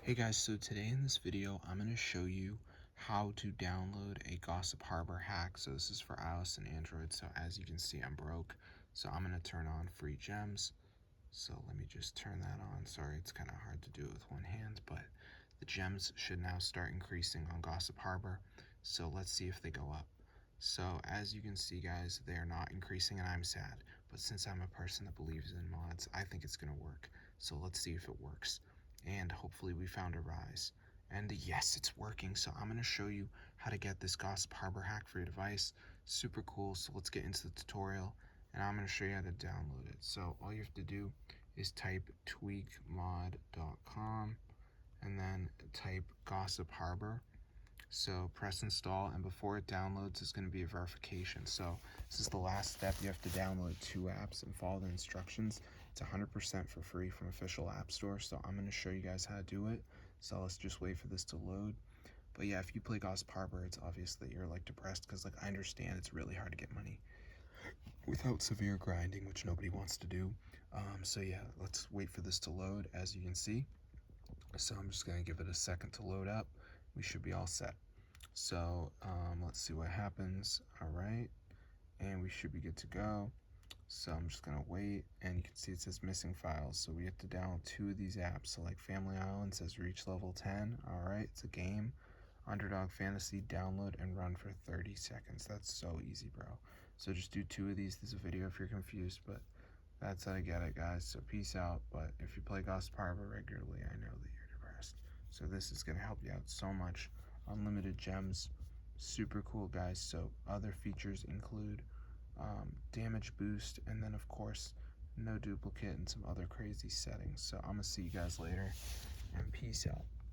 Hey guys, so today in this video, I'm going to show you how to download a Gossip Harbor hack. So this is for iOS and Android. So as you can see, I'm broke. So I'm going to turn on free gems. So let me just turn that on. Sorry, it's kind of hard to do it with one hand, but the gems should now start increasing on Gossip Harbor. So let's see if they go up. So as you can see, guys, they are not increasing and I'm sad. But since I'm a person that believes in mods, I think it's going to work. So let's see if it works. And hopefully we found a rise. And yes, it's working. So I'm going to show you how to get this Gossip Harbor hack for your device. Super cool. So let's get into the tutorial and I'm going to show you how to download it. So all you have to do is type tweakmod.com and then type Gossip Harbor. So press install, and before it downloads, it's going to be a verification. So this is the last step. You have to download 2 apps and follow the instructions. It's 100% for free from official app store. So I'm going to show you guys how to do it. So let's just wait for this to load. But yeah, if you play Gossip Harbor, it's obvious that you're like depressed because like I understand it's really hard to get money without severe grinding, which nobody wants to do. So yeah, let's wait for this to load. As you can see, so I'm just going to give it a second to load up. We should be all set. So let's see what happens. All right, and we should be good to go. So I'm just gonna wait, and you can see it says missing files. So we have to download 2 of these apps. So like Family Island says reach level 10. All right, it's a game. Underdog Fantasy, download and run for 30 seconds. That's so easy, bro. So just do 2 of these. This is a video if you're confused, but that's how to get it, guys. So peace out. But if you play Gossip Harbor regularly, I know that you're depressed. So this is gonna help you out so much. Unlimited gems, super cool, guys. So other features include damage boost, and then of course no duplicate and some other crazy settings. So I'm gonna see you guys later, and peace out.